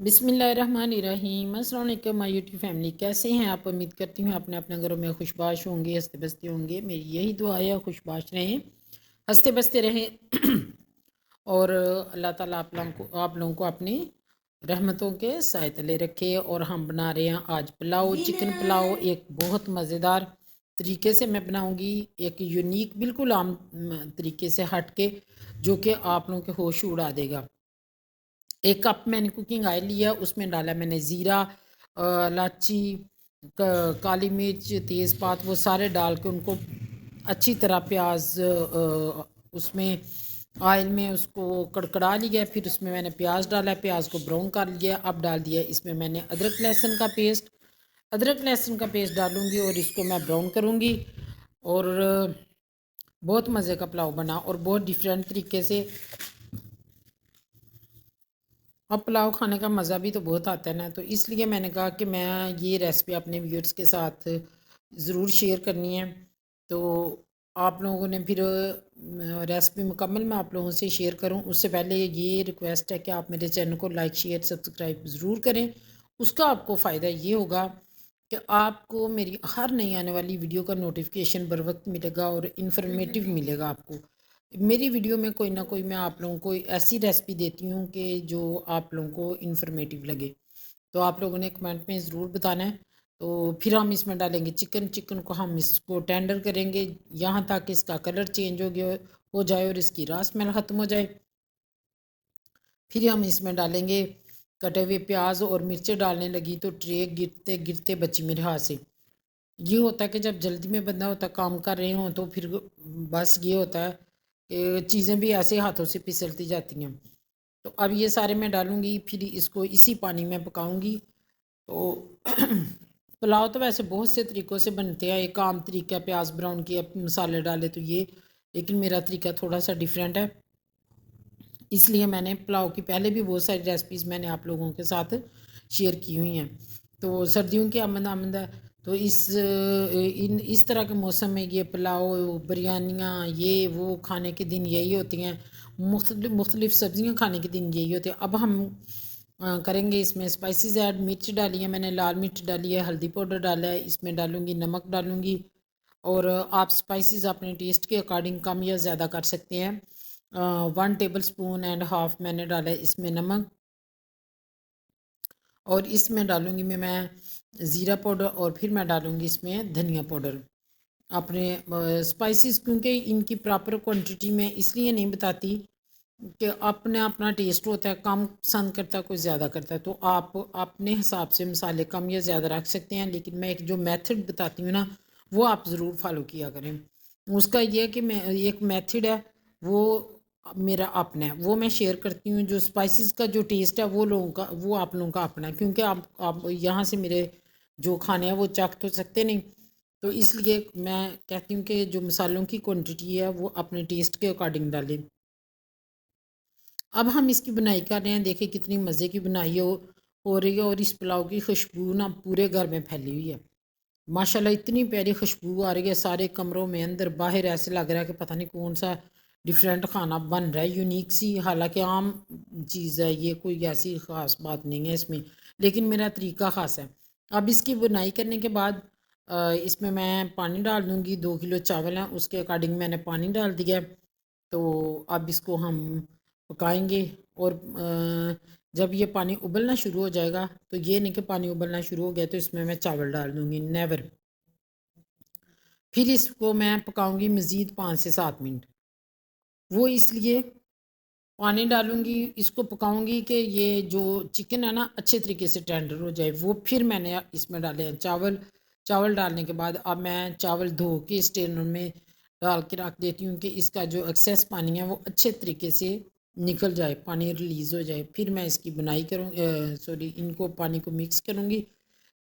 बिस्मिल्लाहिर्रहमानिर्रहीम। अस्सलाम वालेकुम माय यूट्यूब फैमिली, कैसे हैं आप? उम्मीद करती हूँ अपने अपने घरों में खुशबाश होंगे, हंसते बसते होंगे। मेरी यही दुआ है, खुशबाश रहें, हंसते बसते रहें और अल्लाह ताला आप लोगों को अपनी रहमतों के साए तले रखे। और हम बना रहे हैं आज पुलाव, चिकन पुलाव। एक बहुत मज़ेदार तरीके से मैं बनाऊंगी, एक यूनिक बिल्कुल आम तरीके से हट के, जो कि आप लोगों के होश उड़ा देगा। एक कप मैंने कुकिंग ऑयल लिया, उसमें डाला मैंने ज़ीरा, इलायची, काली मिर्च, तेज़पात, वो सारे डाल के उनको अच्छी तरह प्याज उसमें ऑयल में उसको कड़कड़ा लिया। फिर उसमें मैंने प्याज डाला, प्याज को ब्राउन कर लिया। अब डाल दिया इसमें मैंने अदरक लहसुन का पेस्ट। अदरक लहसुन का पेस्ट डालूंगी और इसको मैं ब्राउन करूंगी। और बहुत मज़े का पुलाव बना और बहुत डिफरेंट तरीके से। अब पुलाव खाने का मज़ा भी तो बहुत आता है ना, तो इसलिए मैंने कहा कि मैं ये रेसिपी अपने व्यूअर्स के साथ ज़रूर शेयर करनी है। तो आप लोगों ने फिर रेसिपी मुकम्मल मैं आप लोगों से शेयर करूं, उससे पहले ये रिक्वेस्ट है कि आप मेरे चैनल को लाइक शेयर सब्सक्राइब ज़रूर करें। उसका आपको फ़ायदा ये होगा कि आपको मेरी हर नई आने वाली वीडियो का नोटिफिकेशन बर वक्त मिलेगा और इन्फॉर्मेटिव मिलेगा आपको। मेरी वीडियो में कोई ना कोई मैं आप लोगों को ऐसी रेसिपी देती हूँ कि जो आप लोगों को इन्फॉर्मेटिव लगे। तो आप लोगों ने कमेंट में ज़रूर बताना है। तो फिर हम इसमें डालेंगे चिकन। चिकन को हम इसको टेंडर करेंगे यहाँ तक इसका कलर चेंज हो जाए और इसकी रास स्मेल ख़त्म हो जाए। फिर हम इसमें डालेंगे कटे हुए प्याज, और मिर्चें डालने लगी तो ट्रे गिरते गिरते बची मेरे हाथ से। ये होता है कि जब जल्दी में बंदा होता काम कर रहे हों तो फिर बस ये होता है कि चीज़ें भी ऐसे हाथों से फिसलती जाती हैं। तो अब ये सारे मैं डालूंगी, फिर इसको इसी पानी में पकाऊंगी। तो पुलाव तो वैसे बहुत से तरीक़ों से बनते हैं। एक आम तरीका प्याज ब्राउन किया मसाले डाले तो ये, लेकिन मेरा तरीका थोड़ा सा डिफरेंट है। इसलिए मैंने पुलाव की पहले भी बहुत सारी रेसिपीज़ मैंने आप लोगों के साथ शेयर की हुई हैं। तो सर्दियों की आमद आमद है, तो इस तरह के मौसम में ये पुलाव, बिरयानियाँ, ये वो खाने के दिन यही होती हैं। मुख्तलिफ़ सब्ज़ियाँ खाने के दिन यही होते हैं। अब हम करेंगे इसमें स्पाइसेस ऐड। मिर्च डाली है मैंने, लाल मिर्च डाली है, हल्दी पाउडर डाला है, इसमें डालूंगी नमक डालूंगी। और आप स्पाइसेस अपने टेस्ट के अकॉर्डिंग कम या ज़्यादा कर सकते हैं। 1 टेबल स्पून एंड हाफ मैंने डाला है इसमें नमक। और इसमें डालूंगी मैं ज़ीरा पाउडर, और फिर मैं डालूंगी इसमें धनिया पाउडर। अपने स्पाइसेस क्योंकि इनकी प्रॉपर क्वांटिटी में इसलिए नहीं बताती कि अपने अपना टेस्ट होता है, कम पसंद करता है कोई ज़्यादा करता है, तो आप अपने हिसाब से मसाले कम या ज़्यादा रख सकते हैं। लेकिन मैं एक जो मेथड बताती हूँ ना, वो आप ज़रूर फॉलो किया करें। उसका ये है कि मैं एक मेथड है, वो मेरा अपना है, वो मैं शेयर करती हूँ। जो स्पाइसेस का जो टेस्ट है वो लोगों का, वो आप लोगों का अपना है, क्योंकि आप यहाँ से मेरे जो खाने हैं वो चख तो सकते नहीं। तो इसलिए मैं कहती हूँ कि जो मसालों की क्वांटिटी है वो अपने टेस्ट के अकॉर्डिंग डालें। अब हम इसकी बुनाई कर रहे हैं। देखिए कितनी मज़े की बुनाई हो रही है, और इस पुलाव की खुशबू ना पूरे घर में फैली हुई है। माशाल्लाह इतनी प्यारी खुशबू आ रही है सारे कमरों में, अंदर बाहर। ऐसे लग रहा है कि पता नहीं कौन सा डिफरेंट खाना बन रहा है, यूनिक सी। हालांकि आम चीज़ है ये, कोई ऐसी ख़ास बात नहीं है इसमें, लेकिन मेरा तरीका ख़ास है। अब इसकी बुनाई करने के बाद इसमें मैं पानी डाल दूँगी। 2 किलो चावल हैं उसके अकॉर्डिंग मैंने पानी डाल दिया। तो अब इसको हम पकाएंगे। और जब ये पानी उबलना शुरू हो जाएगा, तो ये नहीं कि पानी उबलना शुरू हो गया तो इसमें मैं चावल डाल दूँगी, नेवर। फिर इसको मैं पकाऊंगी मज़ीद 5 से 7 मिनट। वो इसलिए पानी डालूंगी, इसको पकाऊंगी कि ये जो चिकन है ना अच्छे तरीके से टेंडर हो जाए। वो फिर मैंने इसमें डाले हैं चावल। चावल डालने के बाद अब मैं चावल धो के स्टेनर में डाल के रख देती हूँ कि इसका जो एक्सेस पानी है वो अच्छे तरीके से निकल जाए, पानी रिलीज़ हो जाए। फिर मैं इसकी बुनाई करूँ, सॉरी, इनको पानी को मिक्स करूँगी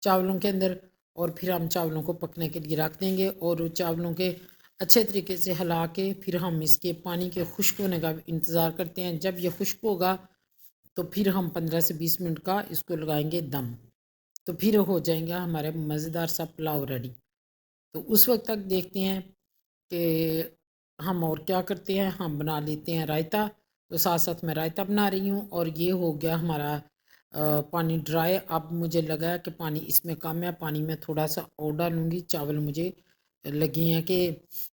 चावलों के अंदर। और फिर हम चावलों को पकने के लिए रख देंगे, और चावलों के अच्छे तरीके से हिला के फिर हम इसके पानी के खुश्क होने का इंतज़ार करते हैं। जब ये खुश्क होगा तो फिर हम 15 से 20 मिनट का इसको लगाएंगे दम। तो फिर हो जाएगा हमारे मज़ेदार सा पुलाव रेडी। तो उस वक्त तक देखते हैं कि हम और क्या करते हैं। हम बना लेते हैं रायता। तो साथ साथ मैं रायता बना रही हूँ, और ये हो गया हमारा पानी ड्राई। अब मुझे लगा कि पानी इसमें कम है, पानी मैं थोड़ा सा और डालूँगी। चावल मुझे लगी हैं कि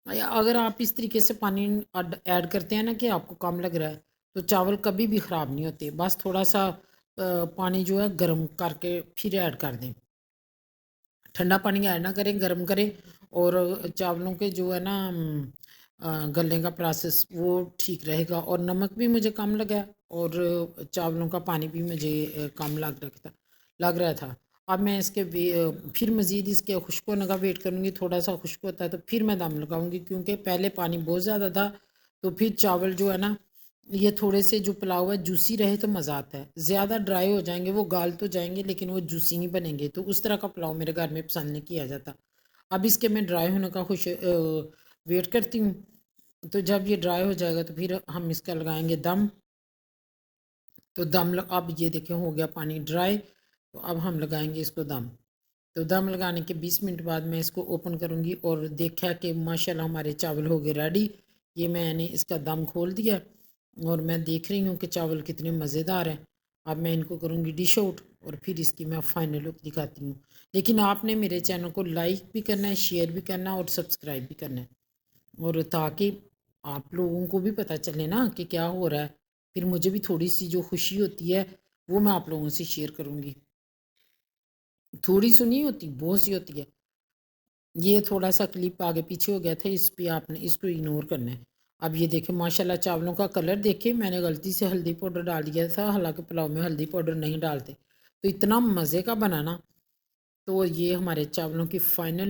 अगर आप इस तरीके से पानी ऐड करते हैं ना कि आपको कम लग रहा है, तो चावल कभी भी ख़राब नहीं होते। बस थोड़ा सा पानी जो है गर्म करके फिर ऐड कर दें। ठंडा पानी ऐड ना करें, गर्म करें। और चावलों के जो है ना गलने का प्रोसेस वो ठीक रहेगा। और नमक भी मुझे कम लगा, और चावलों का पानी भी मुझे कम लग रहा था। अब मैं इसके फिर मज़ीद इसके खुश्क होने का वेट करूँगी। थोड़ा सा खुश्क होता है तो फिर मैं दम लगाऊँगी, क्योंकि पहले पानी बहुत ज़्यादा था। तो फिर चावल जो है ना, ये थोड़े से जो पुलाव है जूसी रहे तो मज़ा आता है। ज़्यादा ड्राई हो जाएंगे, वो गाल तो जाएंगे लेकिन वो जूसी नहीं बनेंगे। तो उस तरह का पुलाव मेरे घर में पसंद नहीं किया जाता। अब इसके मैं ड्राई होने का वेट करती हूँ। तो जब ये ड्राई हो जाएगा तो फिर हम इसका लगाएंगे दम। तो अब ये देखें हो गया पानी ड्राई। तो अब हम लगाएंगे इसको दम। तो दम लगाने के 20 मिनट बाद मैं इसको ओपन करूँगी, और देखा कि माशाल्लाह हमारे चावल हो गए रेडी। ये मैंने इसका दम खोल दिया, और मैं देख रही हूँ कि चावल कितने मज़ेदार हैं। अब मैं इनको करूँगी डिश आउट, और फिर इसकी मैं फ़ाइनल लुक दिखाती हूँ। लेकिन आपने मेरे चैनल को लाइक भी करना है, शेयर भी करना है, और सब्सक्राइब भी करना है, और ताकि आप लोगों को भी पता चले ना कि क्या हो रहा है। फिर मुझे भी थोड़ी सी जो खुशी होती है वो मैं आप लोगों से शेयर करूँगी। थोड़ी सी नहीं होती, बहुत सी होती है। ये थोड़ा सा क्लिप आगे पीछे हो गया था, इस पे आपने इसको इग्नोर करना है। अब ये देखें माशाल्लाह चावलों का कलर देखें, मैंने गलती से हल्दी पाउडर डाल दिया था, हालांकि पुलाव में हल्दी पाउडर नहीं डालते। तो इतना मज़े का बनाना। तो ये हमारे चावलों की फाइनल